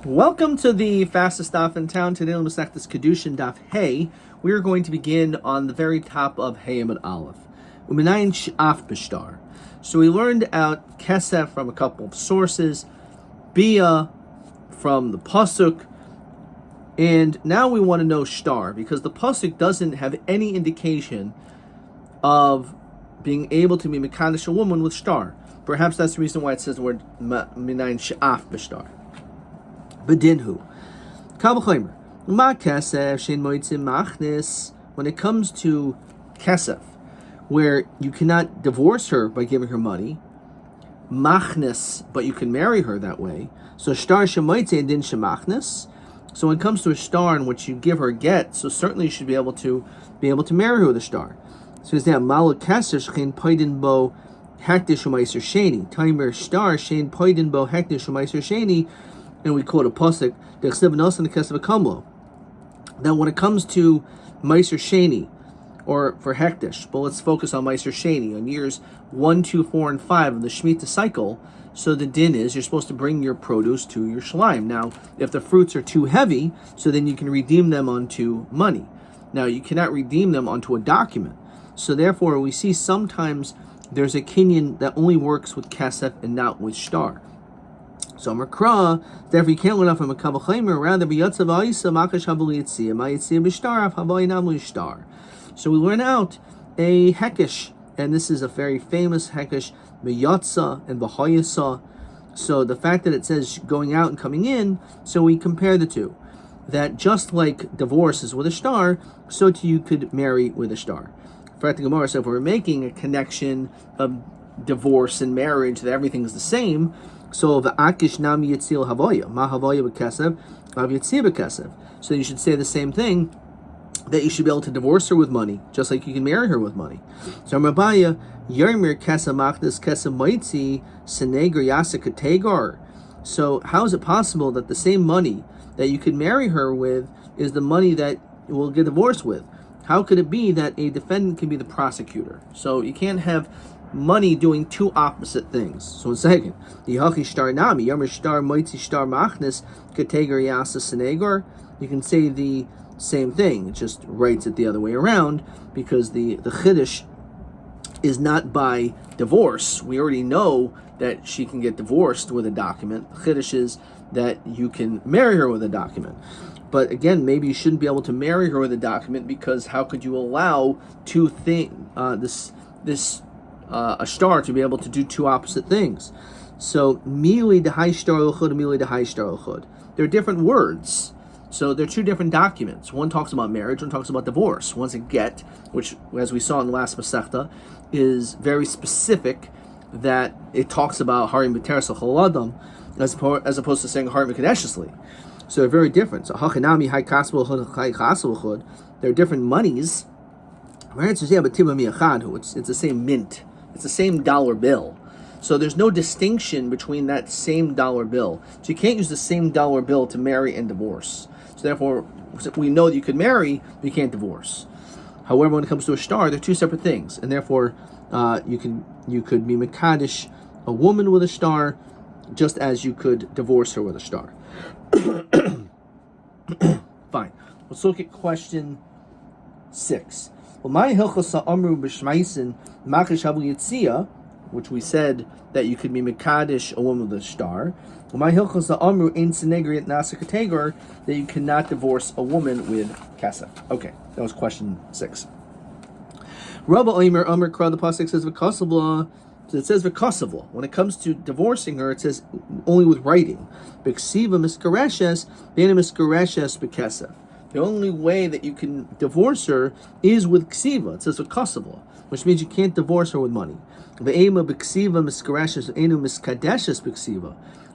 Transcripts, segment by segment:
Welcome to the fastest daf in town. Today, on Masechtas Kiddushin daf Hey, we are going to begin on the very top of Hey Amud Aleph. Uminayin sh'af b'shtar. So we learned out kesef from a couple of sources, bia from the pasuk, and now we want to know shtar because the pasuk doesn't have any indication of being able to be mekadosh a woman with shtar. Perhaps that's the reason why it says the word minayin sh'af b'shtar. Bedinhu. Kabel Ma kesef shein moitzim machnis. When it comes to kesef, where you cannot divorce her by giving her money, machnis, but you can marry her that way. So shtar shemoitze din shemachnis. So when it comes to a shtar in which you give her a get, so certainly you should be able to marry her with a shtar. So it's now malu kesef shein poidin bo hektish u'meiser sheni. Timer shtar shein poidin bo hektish u'meiser sheni. And we quote a pasuk that when it comes to Meiser Sheni, or for Hektish, but let's focus on Meiser Sheni, on years 1, 2, 4, and 5 of the Shemitah cycle. So the din is you're supposed to bring your produce to your shalaim. Now, if the fruits are too heavy, so then you can redeem them onto money. Now, you cannot redeem them onto a document. So therefore, we see sometimes there's a kinyan that only works with kesef and not with shtar. So Makra, therefore you can't learn off from a Kabel Chaimer, rather be Yatzav Aisa, Makash Habul Yitzia, Ma Yitzia Bishtar, Havai Namu Shtar. So we learn out a Hekesh, and this is a very famous Hekesh, B'Yatza and B'Hayasa. So the fact that it says going out and coming in, so we compare the two. That just like divorce is with a shtar, so too you could marry with a shtar. For the Gemara, so if we're making a connection of divorce and marriage, that everything's the same, so v'akish nam yitzil havoya, ma havoya b'kesev, av yitzil b'kesev. So you should say the same thing, that you should be able to divorce her with money, just like you can marry her with money. So Rabbi Yomi kesem machnis kesem moitzi senegar yasa kategar. So how is it possible that the same money that you could marry her with is the money that you will get divorced with? How could it be that a defendant can be the prosecutor? So you can't have money doing two opposite things. So in second, the hachi shtar nami yomer shtar moitzi shtar machnis kategar yasa senegar. You can say the same thing. It just writes it the other way around because the chiddush is not by divorce. We already know that she can get divorced with a document. The chiddush is that you can marry her with a document. But again, maybe you shouldn't be able to marry her with a document because how could you allow two things, a shtar to be able to do two opposite things? So mili dehai shtar l'chud, mili dehai shtar l'chud. They're different words. So they're two different documents. One talks about marriage, one talks about divorce. One's a get, which, as we saw in the last Masechta, is very specific that it talks about harim b'teres l'chol adam as opposed to saying harim b'kedeshesli. So they're very different. So hachinami hai kasbel l'chud, hai kasbel l'chud. They're different monies. It's the same mint. It's the same dollar bill. So there's no distinction between that same dollar bill. So you can't use the same dollar bill to marry and divorce. So therefore, we know that you could marry, but you can't divorce. However, when it comes to a shtar, they're two separate things. And therefore, you could be mekadosh a woman with a shtar, just as you could divorce her with a shtar. Fine. Let's look at question 6. Which we said that you could be mekadosh a woman with a shtar. That you cannot divorce a woman with kesef. Okay, that was question 6. Rabbi Omer Kra, the pasuk says v'kasavla. So it says v'kasavla. When it comes to divorcing her, it says only with writing. B'ksiva miskareshes, b'ena miskareshes b'kesef. The only way that you can divorce her is with ksiva. It says v'kasavla, which means you can't divorce her with money.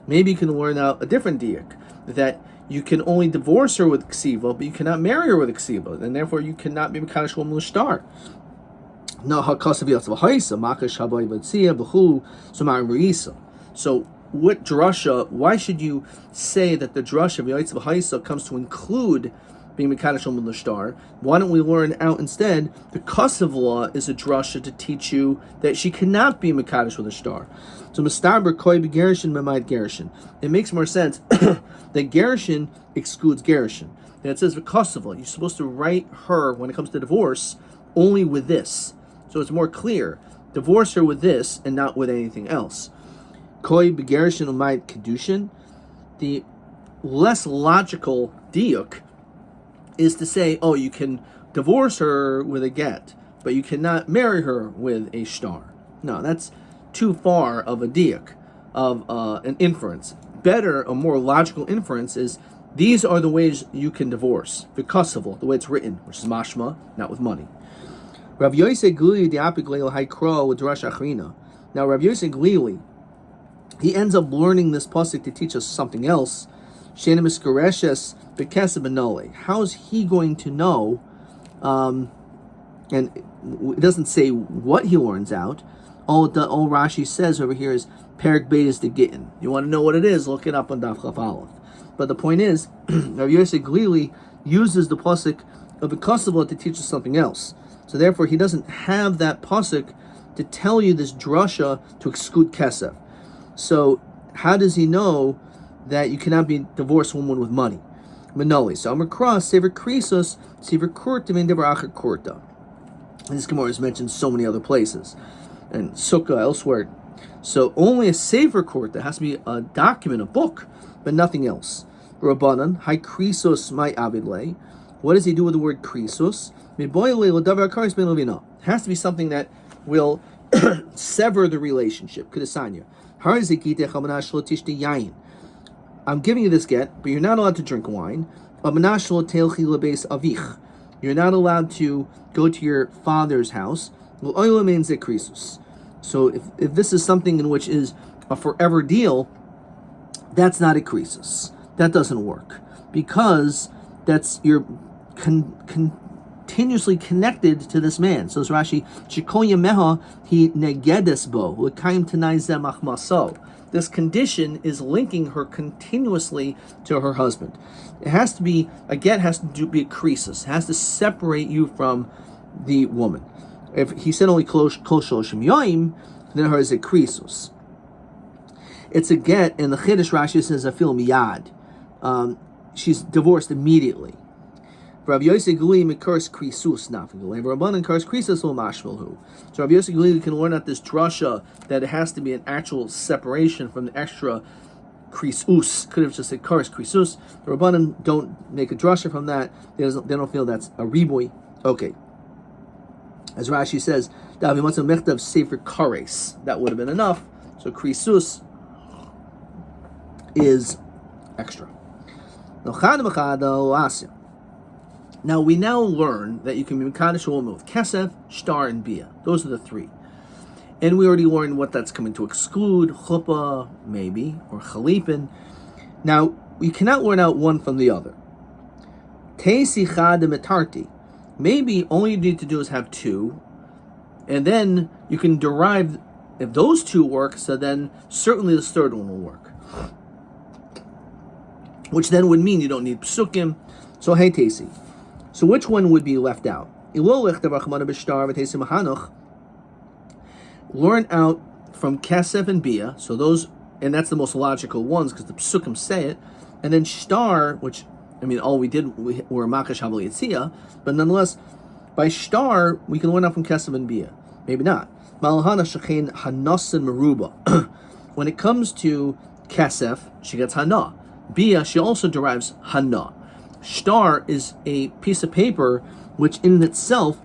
Maybe you can learn out a different diak, that you can only divorce her with ksiva, but you cannot marry her with ksiva, and therefore you cannot be mekadosh woman l'shtar. So what drasha? Why should you say that the drasha of Yaitz V'Haisa comes to include being Mekadosh Woman L'Shtar. Why don't we learn out instead the Kosev law is a drasha to teach you that she cannot be Mekadosh with a star. So Mistaber Koi Begerushin Memait Gerushin. It makes more sense that Gerushin excludes Gerushin. And it says Kosev law. You're supposed to write her when it comes to divorce only with this. So it's more clear. Divorce her with this and not with anything else. Koi Begerushin Memait Kiddushin. The less logical diuk is to say, oh, you can divorce her with a get, but you cannot marry her with a star. No, that's too far of a diuk, of an inference. Better, a more logical inference is, these are the ways you can divorce. V'kasavel, the way it's written, which is mashma, not with money. Rav Yosef Glili diapik haikro with Drash Achrina. Now, Rav Yosef Glili, he ends up learning this pasuk to teach us something else. How is he going to know? And it doesn't say what he learns out. All Rashi says over here is Perik Beit is the Gittin. You want to know what it is? Look it up on Daf Chaf Aleph. But the point is, Rav Yosef Glili uses the pasuk of the Kosev to teach us something else. So therefore, he doesn't have that pasuk to tell you this drasha to exclude kesef. So how does he know that you cannot be divorced woman with money? Manoli. So I'm across Sever Krisos, Sever Kurta, Devar Acher Kurta. This Gemara is mentioned so many other places. And Sukkah elsewhere. So only a Sever Kurta has to be a document, a book, but nothing else. Rabbanan, Hai Krisos my Avidle. What does he do with the word Krisos? It has to be something that will sever the relationship. Kedasanya. I'm giving you this get, but you're not allowed to drink wine. You're not allowed to go to your father's house. So if this is something in which is a forever deal, that's not a krisus. That doesn't work. Because you're continuously connected to this man. So it's Rashi, Shikoya Meha, he negedes bo, l'kaim tenai zemach maso. This condition is linking her continuously to her husband. It has to be, again, has to be a krisis. It has to separate you from the woman. If he said only kol shloshim yoim, then her is a krisus. It's a get, and the Chiddush Rashi says afil miyad. She's divorced immediately. Rav Yosef Glili mikurs krisus nafigul. Rabbanan kurs krisus lo mashmalhu. So Rav Yosef Glili can learn out this drasha that it has to be an actual separation from the extra krisus. Could have just said kurs krisus. The Rabbanan don't make a drasha from that. They don't feel that's a riboy. Okay. As Rashi says, Davi wants a mechtav sefer kares. That would have been enough. So krisus is extra. Now we now learn that you can be Mekadosh a woman with Kesef, Shtar, and Bia. Those are the three. And we already learned what that's coming to exclude, Chuppah, maybe, or Chalipin. Now, we cannot learn out one from the other. Teisicha de metarti. Maybe all you need to do is have two, and then you can derive, if those two work, so then certainly the third one will work. Which then would mean you don't need psukim. So, hey, Teisi. So which one would be left out? Learn out from Kesef and Bia, so those, and that's the most logical ones because the Psukim say it, and then Shtar, which, I mean, all we were Makash Havali Yitzia, but nonetheless, by Shtar, we can learn out from Kesef and Bia. Maybe not. Malahana Shechein Hanasan Meruba. When it comes to Kesef, she gets Hana. Bia, she also derives Hana. Shtar is a piece of paper which in itself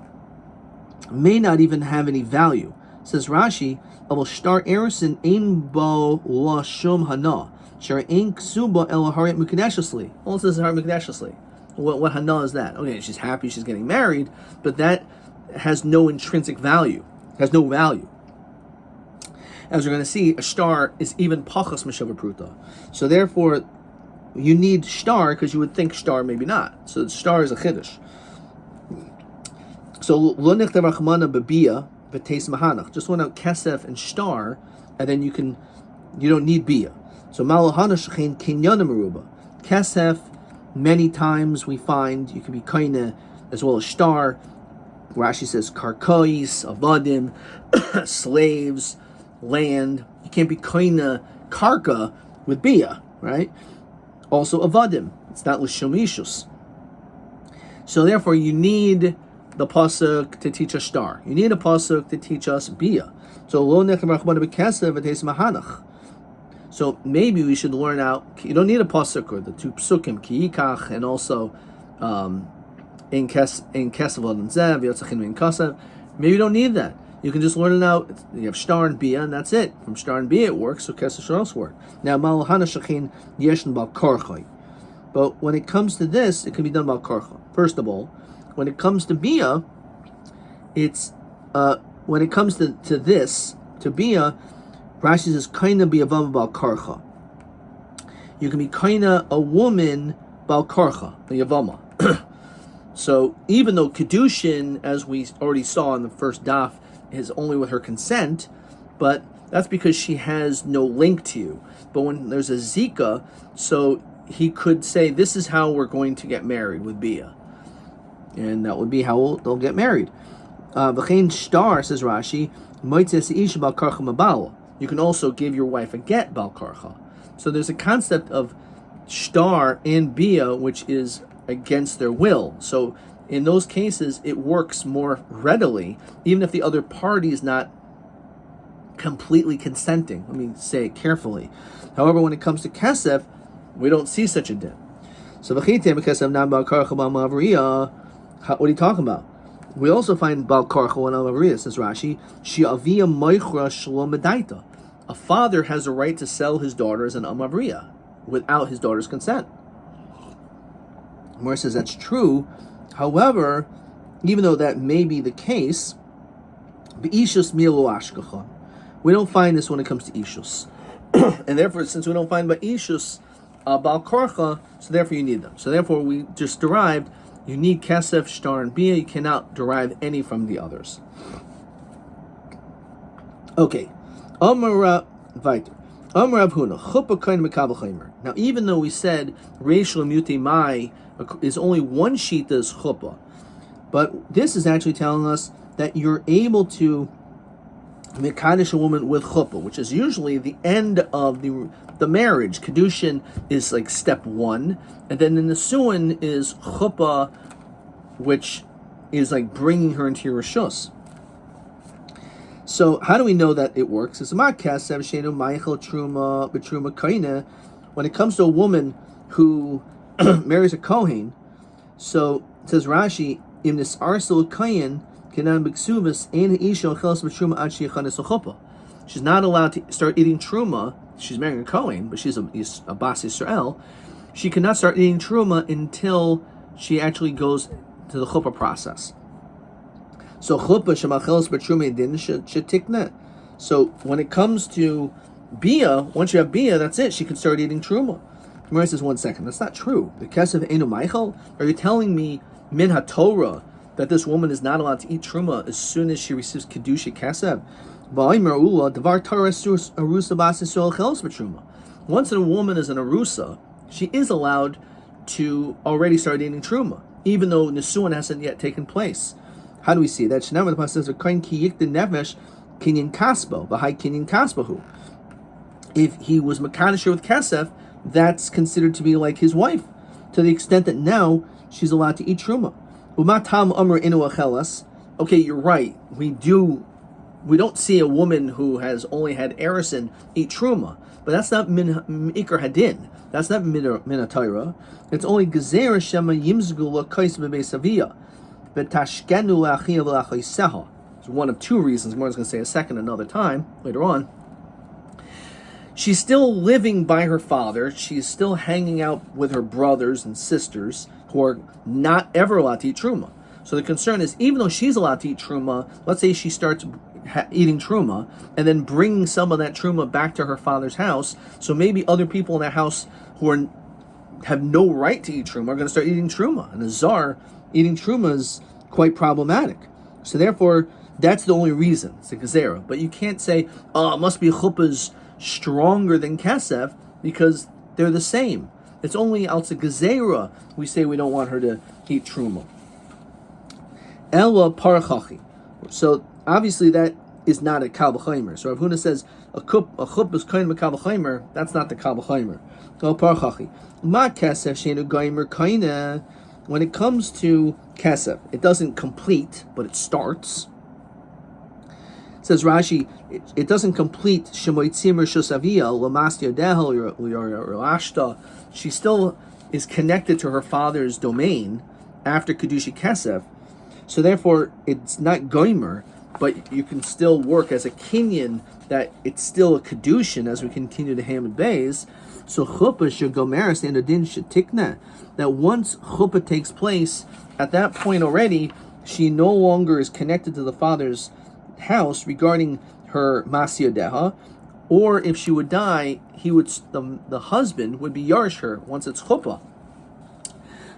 may not even have any value. Says Rashi, "Abel shtar erison ein bo la shum hana, shar ein ksuba el haret mukadeshesli." All it says is haret mukadeshesli. What hana is that? Okay, she's happy she's getting married, but that has no intrinsic value. Has no value. As we're going to see, a shtar is even pachas meshava pruta. So therefore, you need shtar because you would think shtar, maybe not. So shtar is a chiddush. So lo nichtav rachmana bebia v'teis mahanach. Just learn out kesef and shtar, and then you don't need bia. So malahana shechein kinyanim meruba. Kesef Many times we find you can be kaina as well as shtar. Rashi says karkois, avadim, slaves, land. You can't be kaina karka with bia, right? Also avadim. It's not l'shomishus. So therefore, you need the pasuk to teach us shtar. You need a pasuk to teach us bia. So lo nechem rachmana b'kesev v'teis mahanach. So maybe we should learn out. You don't need a pasuk or the two psukim kiikach and also in kesev and zev yotzachim in kasev. Maybe you don't need that. You can just learn it out. You have shtar and bia, and that's it. From shtar and bia it works, so kesev should also work. Now malahana shachin yeshin bal karchay. But when it comes to this, it can be done bal karcha. First of all, when it comes to bia, it's when it comes to this to bia. Rashi says, "Kaina be above bal karcha." You can be kaina a woman bal karcha, the yavama. So even though Kiddushin, as we already saw in the first daf, is only with her consent, but that's because she has no link to you. But when there's a zika, so he could say, "This is how we're going to get married with bia," and that would be how they'll get married. V'chein shtar, says Rashi, moitzes ish bal karcha mabal. You can also give your wife a get bal karcha. So there's a concept of shtar and bia which is against their will. So in those cases, it works more readily, even if the other party is not completely consenting. Let me say it carefully. However, when it comes to kesef, we don't see such a din. So what are you talking about? We also find bal karcha and amavriya, says Rashi, she'avia moichra shalom medaita. A father has a right to sell his daughter as an amavriya without his daughter's consent. Gemara says that's true. However, even though that may be the case, beishus milu ashkachon. We don't find this when it comes to ishus, and therefore, since we don't find ishus bal karcha, so therefore you need them. So therefore, we just derived. You need kesef, shtar, and bia. You cannot derive any from the others. Okay. Amar Viter. Amar Rav Huna. Chuppah kain mekabel chaymer. Now, even though we said reish lemute mai is only one shita's chuppah, but this is actually telling us that you're able to mekadesh a woman with chuppah, which is usually the end of the marriage. Kiddushin is like step one, and then the nisuin is chuppah, which is like bringing her into your rishus. So how do we know that it works? It's when it comes to a woman who marries a kohen. So it says Rashi, "Im nisarsil kohen kenan b'ksuvas ein ha'isha chelas b'truma ad sheyachanes chuppah." She's not allowed to start eating truma. She's marrying a kohen, but she's a bas Yisrael. She cannot start eating truma until she actually goes to the chuppah process. So chuppah shemachelas b'truma din shetikna. So when it comes to bia, once you have bia, that's it. She can start eating truma. Gemara says, 1 second, that's not true. The kesef einu meichel. Are you telling me min haTorah that this woman is not allowed to eat truma as soon as she receives kedusha kesef? Once a woman is an arusa, she is allowed to already start eating truma, even though nisuin hasn't yet taken place. How do we see that? If he was mekadosh with kesef, that's considered to be like his wife, to the extent that now she's allowed to eat truma. Okay, you're right. We don't see a woman who has only had erison eat truma, but that's not min ikar hadin. That's not min haTorah. It's only gezer shema yimzgu lakais b'beisavia v'tashkenu la'achia v'la'chaiseha. It's one of two reasons. I'm going to say a second another time later on. She's still living by her father. She's still hanging out with her brothers and sisters who are not ever allowed to eat truma. So the concern is, even though she's allowed to eat truma, let's say she starts eating truma and then bringing some of that truma back to her father's house. So maybe other people in that house who have no right to eat truma are going to start eating truma. And a zar eating truma is quite problematic. So therefore, that's the only reason. It's a gezerah. But you can't say, oh, it must be chuppah's stronger than kesef, because they're the same. It's only alza gezerah we say we don't want her to eat truma. Ella parachachi. So obviously that is not a kal v'chaymer. So Rav Huna says a chup is kind of a kal v'chaymer. That's not the kal v'chaymer. Ella parachachi. Ma kesef sheinu gaimer kaina. When it comes to kesef, it doesn't complete, but it starts. Says Rashi, it doesn't complete shemoitzim rishosavia lamas yodehel ashta. She still is connected to her father's domain after kedusha kesef. So therefore, it's not goimer, but you can still work as a kinyan that it's still a kedushin as we continue to Hamid Bays. So chuppah should gomeris and adin shetikna. That once chuppah takes place, at that point already, she no longer is connected to the father's house regarding her masyadeha, or if she would die, the husband would be yarsh her once it's chuppah.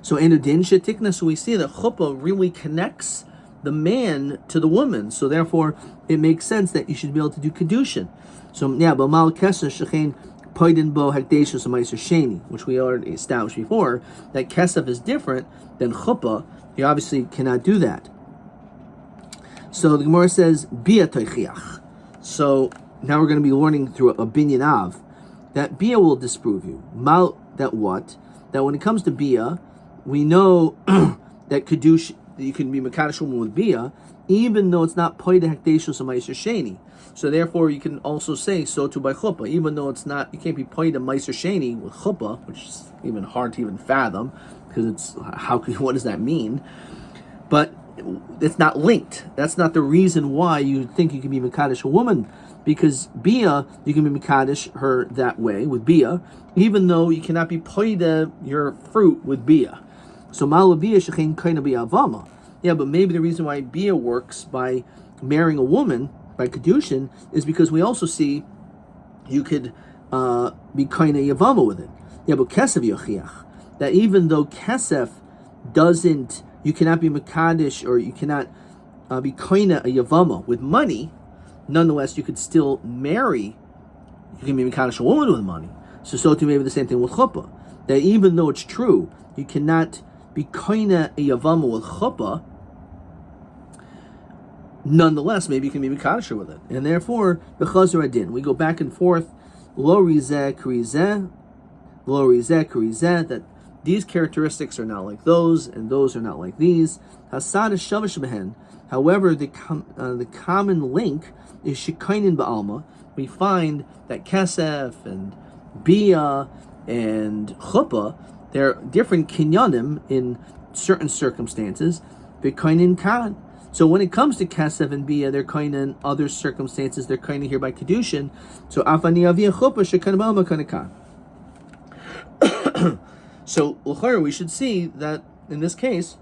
So in adin shetikna, so we see that chuppah really connects the man to the woman. So therefore, it makes sense that you should be able to do kedushin. So yeah, but mal kesef shechein poidin bo hekdeshus meiser sheni, which we already established before, that kesef is different than chuppah. You obviously cannot do that. So the Gemara says bia toichiach. So now we're going to be learning through a binyan av that bia will disprove you. Mal, that what? That when it comes to bia, we know that kedush, that you can be mekadosh woman with bia, even though it's not poida hekdeshus meiser sheni. So therefore, you can also say so too by chuppah, even though it's not, you can't be poida meiser sheni with chuppah, which is even hard to even fathom because it's what does that mean? But it's not linked. That's not the reason why you think you can be mekadosh a woman, because bia you can be mekadosh her that way with bia, even though you cannot be poida your fruit with bia. So malabia shechein kaina bi'avama. Yeah, but maybe the reason why bia works by marrying a woman by kedushin is because we also see you could be kaina yavama with it. Yeah, but kesef yochiach, that even though kesef doesn't, you cannot be mekadosh, or you cannot be kaina a yavama with money. Nonetheless, you could still marry. You can be mekadosh a woman with money. So too maybe the same thing with chuppah. That even though it's true, you cannot be kaina a yavama with chuppah. Nonetheless, maybe you can be mekadosh with it, and therefore the chazar adin. We go back and forth. Lo rizeh krizeh, lo rizeh krizeh. That these characteristics are not like those, and those are not like these. Hasad shavash behen. However, the common link is shikainin ba'alma. We find that kesef and bia and chuppah, they're different kinyanim in certain circumstances. V'kainin kan. So when it comes to kesef and bia, they're kind in other circumstances. They're kind of here by kedushin. So afani avia chuppah shekain ba'alma kind kan. So l'chayr, we should see that in this case,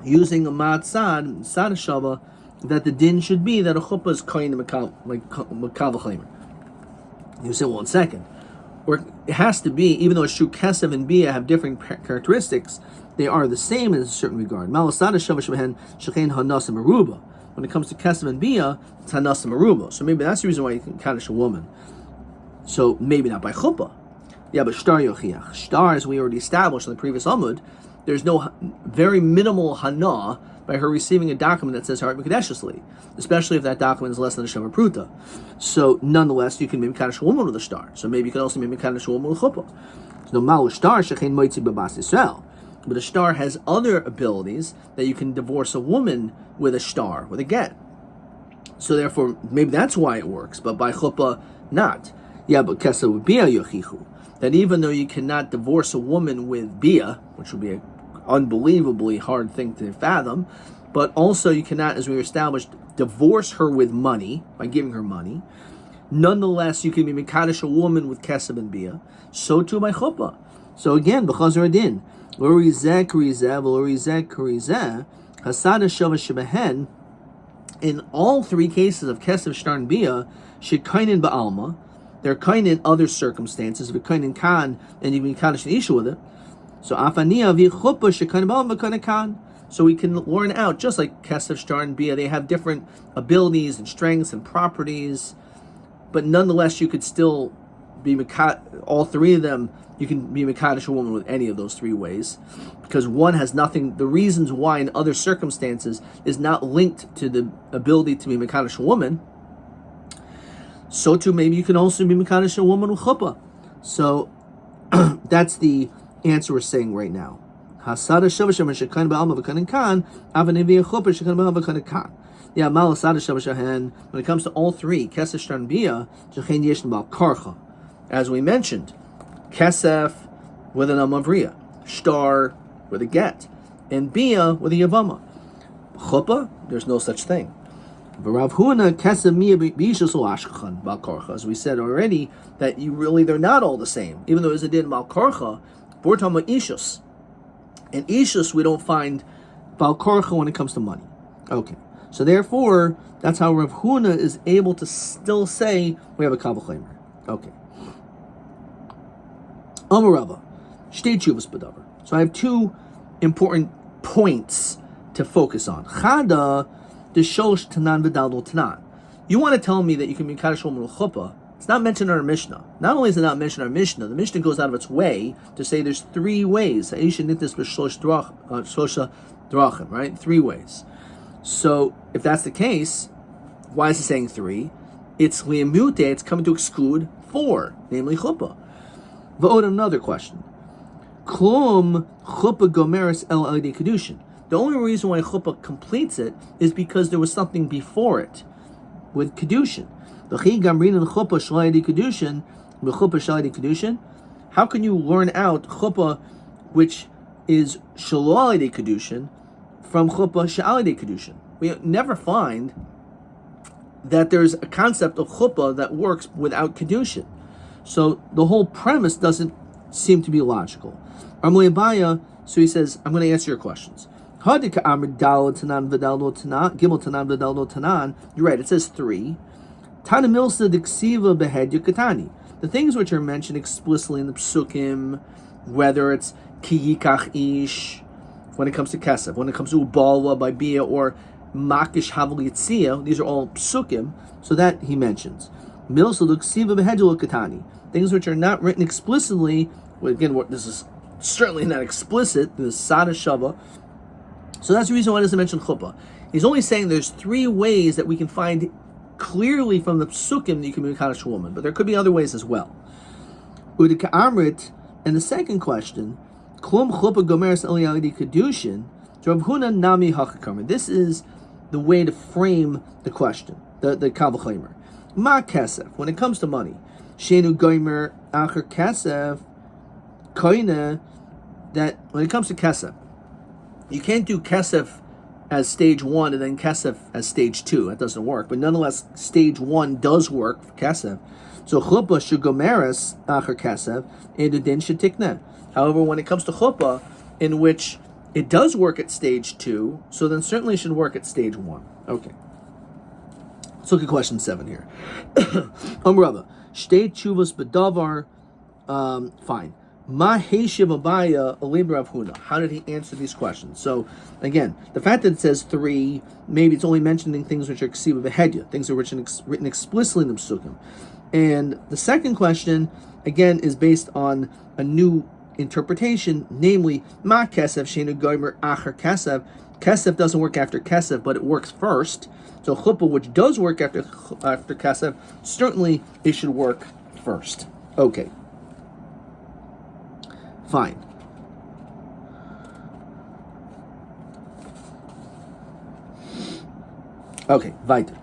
using a matzad shava, that the din should be that a chuppah is kain like makav v'chaymer. You say, well, in second, or it has to be, even though it's true, kesef and bia have different characteristics, they are the same in a certain regard. Malasad shava shebehen shechein hanas meruba. When it comes to kesef and bia, it's hanas meruba. So maybe that's the reason why you can kaddish a woman. So maybe not by chuppah. Yeah, but shtar yochiach. Shtar, as we already established in the previous Amud, there's no very minimal hana by her receiving a document that says Harat Mikadeshusly, especially if that document is less than a Shemer Pruta. So nonetheless, you can maybe kaddish a woman with a shtar. So maybe you can also maybe kaddish a woman with chuppah. So mal shtar shechein moitzi b'bas Yisrael. But a shtar has other abilities that you can divorce a woman with a shtar, with a get. So therefore, maybe that's why it works, but by chuppah, not. Yeah, but kesa would bia yochichu. That even though you cannot divorce a woman with bia, which would be an unbelievably hard thing to fathom, but also you cannot, as we established, divorce her with money, by giving her money. Nonetheless, you can be mekadosh a woman with kesef and bia. So too by chuppah. So again, b'chazar adin, lorizeh karizeh, v'lorizeh karizeh, hasada shava shebehen. In all three cases of kesef, shtar, and bia, shekainin ba'alma. They're kind in other circumstances. If you're kind in kan, and you can kaddish an isha with it. So afaniya v'chuppah shekain ba'alma kind kan. So we can learn out, just like kesef, shtar, and bia, they have different abilities and strengths and properties, but nonetheless you could still be all three of them. You can be mekadosh a woman with any of those three ways, because one has nothing. The reasons why in other circumstances is not linked to the ability to be mekadosh a woman. So too, maybe you can also be mekadosh a woman with chuppah. So that's the answer we're saying right now. Hasada shava shemer shekan ba'alma v'kanin kan avanevi chuppah shekan ba'alma v'kanin kan. Yeah, mal hasada shava shahen. When it comes to all three, kesef shtar bia shechen yesh bal karcha, as we mentioned, kesef with an amavriya, shtar with a get, and bia with a yavama. Chuppah, there's no such thing. As we said already, that they're not all the same. Even though it's a din balkarcha, we're talking about ishus. And ishus, we don't find balkarcha when it comes to money. Okay, so therefore, that's how Rav Huna is able to still say we have a kabel chaymer. Okay. Amarava, shtei tshuvas b'davar. So I have two important points to focus on. Chada, the sholosh tanan v'daldol tanan. You want to tell me that you can be mekadosh woman with chuppah? It's not mentioned in our Mishnah. Not only is it not mentioned in our Mishnah, the Mishnah goes out of its way to say there's three ways. Aisha nittis b'shlosha drachim, right? Three ways. So if that's the case, why is it saying three? It's liamute. It's coming to exclude four, namely chuppah. V'od, another question. Klum chuppah gomeres el alidei Kiddushin. The only reason why chuppah completes it is because there was something before it with Kiddushin. How can you learn out chuppah, which is shaloi Kiddushin, from chuppah sha'alei Kiddushin? We never find that there's a concept of chuppah that works without Kiddushin. So the whole premise doesn't seem to be logical. So he says, I'm going to answer your questions. You're right, it says three. The things which are mentioned explicitly in the psukim, whether it's ki yikach ish, when it comes to kesef, when it comes to ubala by bia, or makish havel yitzia, these are all psukim, so that he mentions. Things which are not written explicitly, again, this is certainly not explicit, this is sada shava. So that's the reason why he doesn't mention chuppah. He's only saying there's three ways that we can find clearly from the psukim that you can be a mekadosh woman, but there could be other ways as well. Udika amrit, and the second question, klum chuppah gomeres eliyadi kedushin, Rav Huna nami hachakamer. This is the way to frame the question, the kabel chaymer. Ma kesef, when it comes to money, shenu gomer acher kesef, koine, that when it comes to kesef, you can't do kesef as stage one and then kesef as stage two. That doesn't work. But nonetheless, stage one does work for kesef. So chuppah shugomeres acher kesef edudin shetikne. However, when it comes to chuppah, in which it does work at stage two, so then certainly it should work at stage one. Okay. Let's look at question 7 here. Rabbi, shtei tshuvas b'davar. Fine. Ma heishiv abaya alib Rav Huna. How did he answer these questions? So, again, the fact that it says three, maybe it's only mentioning things which are ksiva v'hedya, things that are written explicitly in the psukim. And the second question, again, is based on a new interpretation, namely, ma kesef shenu gomer acher kesef. Kesef doesn't work after kesef, but it works first. So chuppah, which does work after kesef, certainly it should work first. Okay. Fine. Okay, weiter.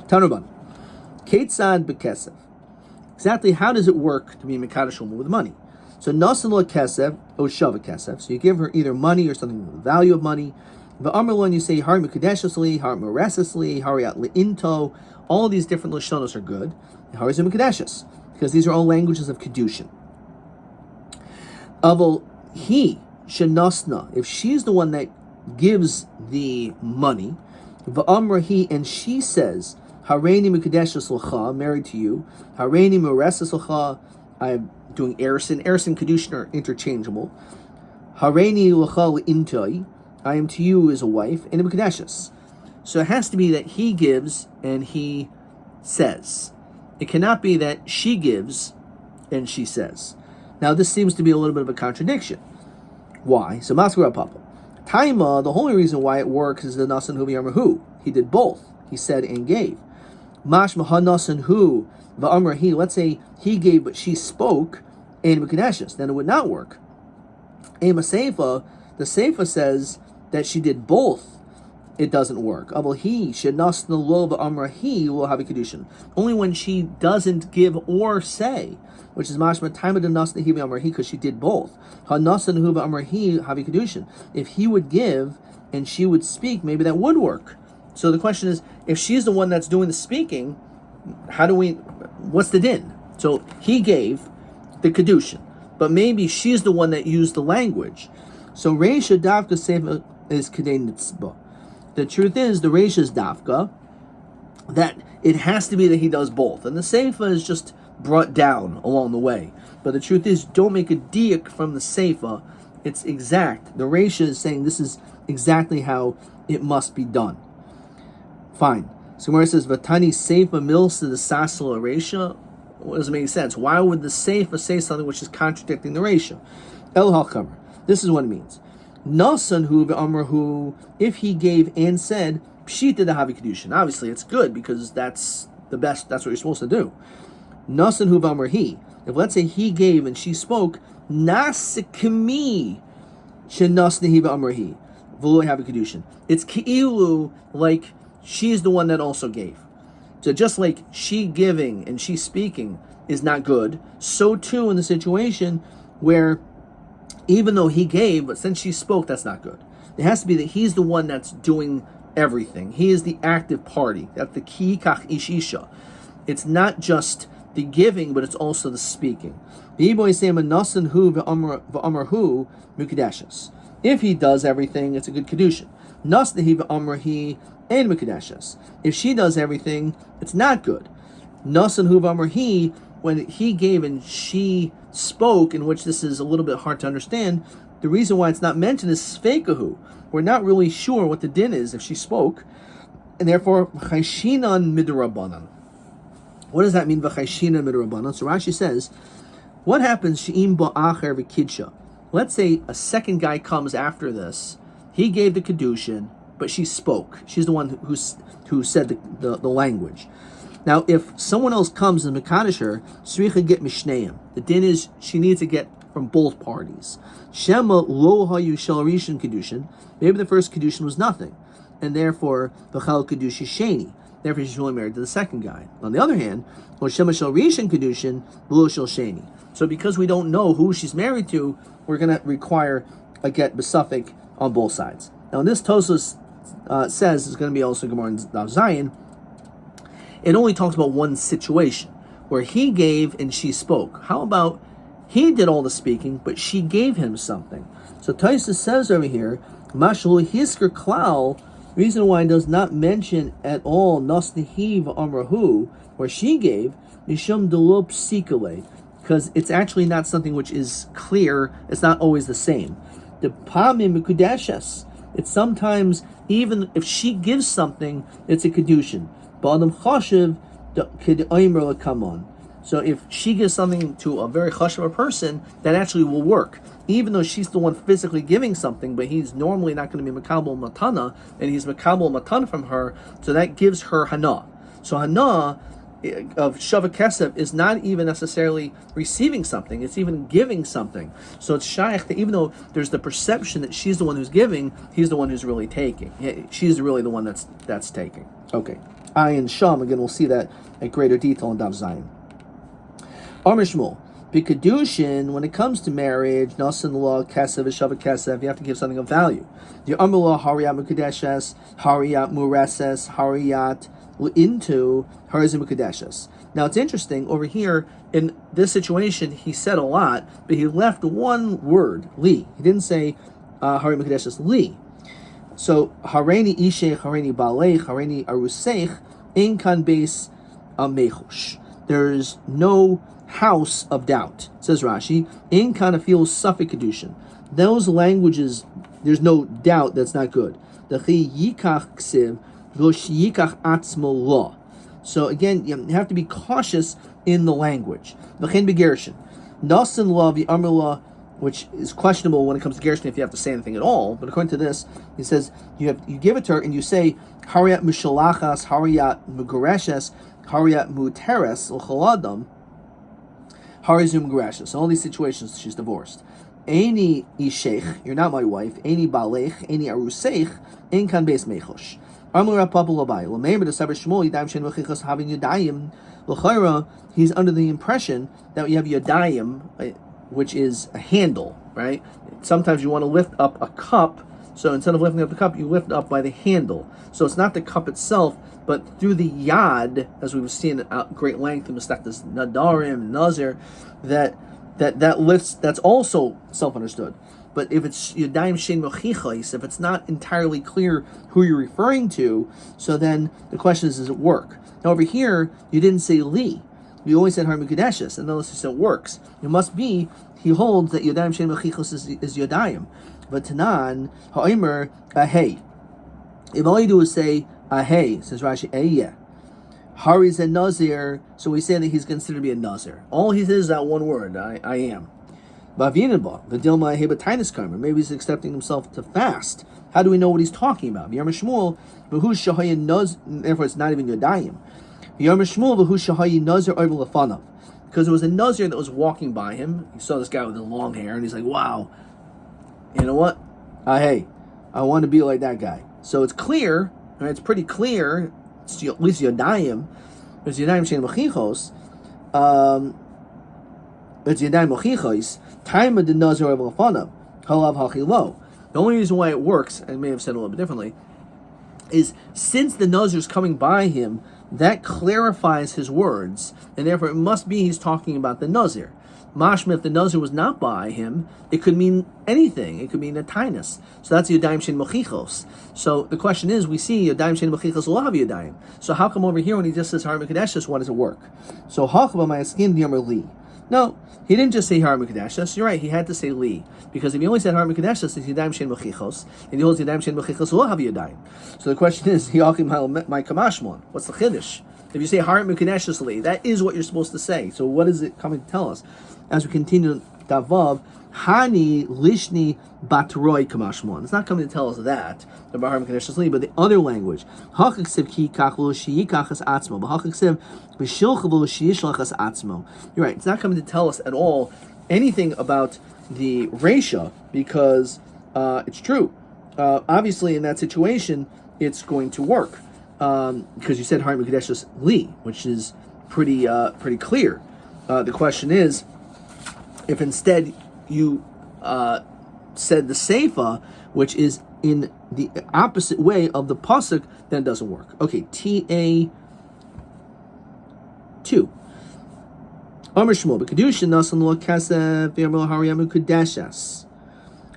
Tanuban. Ketzad bekesef. Exactly how does it work to be mekadosh woman with money? So nasalo kesef o shava kesef. So you give her either money or something with the value of money. The Amrlon, you say har mikadeshesli, har meresesli, hariat leinto. All of these different lashonos are good. Harizim mikadeshes, because these are all languages of Kiddushin. Aval he shenasna, if she's the one that gives the money, va'amra he, and she says, hareini mikadeshes l'cha, married to you, hareini mereses l'cha, I'm doing erison. Erison Kiddushin are interchangeable. Hareini l'cha l'intoi, I am to you as a wife, and a mikadeshes. So it has to be that he gives and he says. It cannot be that she gives and she says. Now this seems to be a little bit of a contradiction. Why? So Maskura Papa. Taima, the only reason why it works is the Nasan Hu V'Amrahu. He did both. He said and gave. Mashma HaNasan Hu V'Amrahi. Let's say he gave but she spoke and Mekadeshes. Then it would not work. Ema Seifa, the Seifa says that she did both. It doesn't work. He should nasna lo v'amrahi will have a Kiddushin. Only when she doesn't give or say, which is mashma time of the nasna hi v'amrahi, because she did both. Ha nasna hu v'amrahi have a Kiddushin. If he would give and she would speak, maybe that would work. So the question is, if she's the one that's doing the speaking, what's the din? So he gave the Kiddushin, but maybe she's the one that used the language. So Reisha Davka Seifa is Kedei Nitzba. The truth is, the Reisha is Davka, that it has to be that he does both. And the Seifa is just brought down along the way. But the truth is, don't make a diak from the Seifa. It's exact. The Reisha is saying this is exactly how it must be done. Fine. So where it says, Vatani Seifa milsa the Sasala Reisha, what doesn't make sense? Why would the Seifa say something which is contradicting the Reisha? El Halkamer. This is what it means. Nasan hu v'amrahu, if he gave and said, pshita the havi Kiddushin. Obviously, it's good because that's the best, that's what you're supposed to do. Nasan hu v'amrahi. If let's say he gave and she spoke, nasikmi shenasnahi v'amrahi. V'lo havi Kiddushin. It's ki'ilu, like she's the one that also gave. So just like she giving and she speaking is not good, so too in the situation where even though he gave, but since she spoke, that's not good. It has to be that he's the one that's doing everything. He is the active party. That's the ki kach ishisha. It's not just the giving, but it's also the speaking. If he does everything, it's a good Kiddushin. If she does everything, it's not good. When he gave and she spoke, in which this is a little bit hard to understand, the reason why it's not mentioned is Sfeikahu. We're not really sure what the din is if she spoke, and therefore, V'chayshinan midrabanan. What does that mean, V'chayshinan midrabanan? So Rashi says, what happens, She'im ba'acher v'kidsha? Let's say a second guy comes after this, he gave the Kiddushin, but she spoke. She's the one who said the language. Now, if someone else comes and Mekadosh her, Sricha get Mishneim. The din is she needs to get from both parties. Shema lo hayu shel rishon Kiddushin. Maybe the first Kiddushin was nothing, and therefore v'chal Kiddushi sheni. Therefore, she's only married to the second guy. On the other hand, Shema shel rishon Kiddushin lo shel sheni. So because we don't know who she's married to, we're going to require a get b'safek on both sides. Now, this Tosfos says is going to be also Gemara in Daf Zayin. It only talks about one situation where he gave and she spoke. How about he did all the speaking, but she gave him something? So Tosfos says over here, Mashlu Hisker Klal, reason why it does not mention at all Nasnihi v'amrahu, where she gave, Nishum Delo Psikale, because it's actually not something which is clear, it's not always the same. The Pamim Mikudeshes, it's sometimes, even if she gives something, it's a Kiddushin. Ba'adam chashiv kid oimer lakamon. So if she gives something to a very chashiv person, that actually will work. Even though she's the one physically giving something, but he's normally not going to be makabel matana, and he's makabel matana from her, so that gives her hana. So hana of Shava Kesef is not even necessarily receiving something, it's even giving something. So it's shaykh that even though there's the perception that she's the one who's giving, he's the one who's really taking. She's really the one that's taking. Okay. Ayin Sham, again, we'll see that at greater detail in Daf Zayin. Amr Shmuel, B'Kiddushin, when it comes to marriage, Nasan law, Kesef, Shava Kesef, you have to give something of value. The Amr law, Hariyat Mukadeshes, Hariyat Mureses, Hariyat into Harizim Mukadeshes. Now it's interesting, over here, in this situation, he said a lot, but he left one word, li. He didn't say Harim Mukadeshes, li. So Hareini Ishech, Hareini Balech, Hareini Arusech, Inkan Beis Mechush. There's no house of doubt, says Rashi. Inkan Afil Safek Kiddushin. Those languages, there's no doubt that's not good. The Chi Yikach Ksiv, Lo sheyikach atzmo lo. So again, you have to be cautious in the language. V'chein begerushin. Nasan lo v'amr lo, which is questionable when it comes to gerushin if you have to say anything at all. But according to this, he says you give it to her and you say hariyat mishalachas, hariyat mugareshes, hariyat muteres l'choladam, harizum mugareshes. All these situations she's divorced. Eini isheich, you're not my wife. Eini balech, eini aruseich, ein kan beis mechosh. Amur Papa Labai. Lameir the Saber Shmuel Yadayim Shen Mechichos having Yadayim. L'chayra, he's under the impression that you have Yadayim, which is a handle, right? Sometimes you want to lift up a cup, so instead of lifting up the cup, you lift up by the handle. So it's not the cup itself, but through the yad, as we've seen at great length in Mestachtas Nadarim, Nazir, that lifts. That's also self-understood. But if it's Yadayim Shein Mechichos, if it's not entirely clear who you're referring to, so then the question is, does it work? Now over here, you didn't say Li. You only said Har Mikudeshes, and unless you said it works. It must be, he holds that Yadayim Shein Mechichos is Yadayim. But Tanan, Ha'omer, Ahei. If all you do is say Ahei, says Rashi, Ehyeh. Hari's a Nazir, so we say that he's considered to be a Nazir. All he says is that one word, I am. Maybe he's accepting himself to fast. How do we know what he's talking about? Therefore, it's not even Yodayim. Because it was a Nazir that was walking by him. He saw this guy with the long hair, and he's like, wow, you know what? Hey, I want to be like that guy. So it's clear, right? It's pretty clear, it's at least Yodayim. It's Yodayim Shein Mechichos. It's Yadayim Mochichos. Time of the Nazir Lefanav. Halav Hachilo. The only reason why it works, I may have said it a little bit differently, is since the Nazir is coming by him, that clarifies his words, and therefore it must be he's talking about the Nazir. Mashma, if the Nazir was not by him, it could mean anything. It could mean a tinus. So that's Yadayim Shein Mochichos. So the question is, we see Yadayim Shein Mochichos will have Yadayim. So how come over here when he just says Har Mikudeshes, why does it work? So Hachba Ma'askin Diamar Li. No, he didn't just say Har Mikudeshes. You're right, he had to say Li. Because if he only said Har Mikudeshes, it's Yadayim Shein Mochichos, and he holds Yadayim Shein Mochichos will have Yadayim. So the question is, Hiyakim my Kamashmon. What's the Chiddush? If you say Har Mikudeshes Li, that is what you're supposed to say. So what is it coming to tell us? As we continue Davav, Hani Lishni Batroi Kamashmon. It's not coming to tell us that about Har Mikudeshes Li, but the other language. Hachaksiv ki kachlo shiyikachas atzmo. Hachaksiv b'shilchavlo shiyishlachas atzmo. You're right. It's not coming to tell us at all anything about the Resha, because it's true. Obviously, in that situation, it's going to work because you said Har Mikudeshes Li, which is pretty clear. The question is, if instead you said the Seifa, which is in the opposite way of the pasuk, then it doesn't work. Okay, TA 2. Amr Shmuel, but Kiddushin nasan lo kasef v'amr hariyamu kudeshas,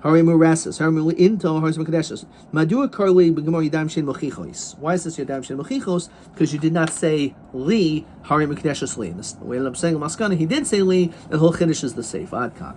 hariyamu rasas, hariyamu into hariyamu kudeshas. Madua karli b'gemar yadayim shein mochichos. Why is this yadayim shein mochichos? Because you did not say li hariyamu kudeshas li. We ended up saying Maskana. He did say li, and whole chiddush is the safe. Ad kan.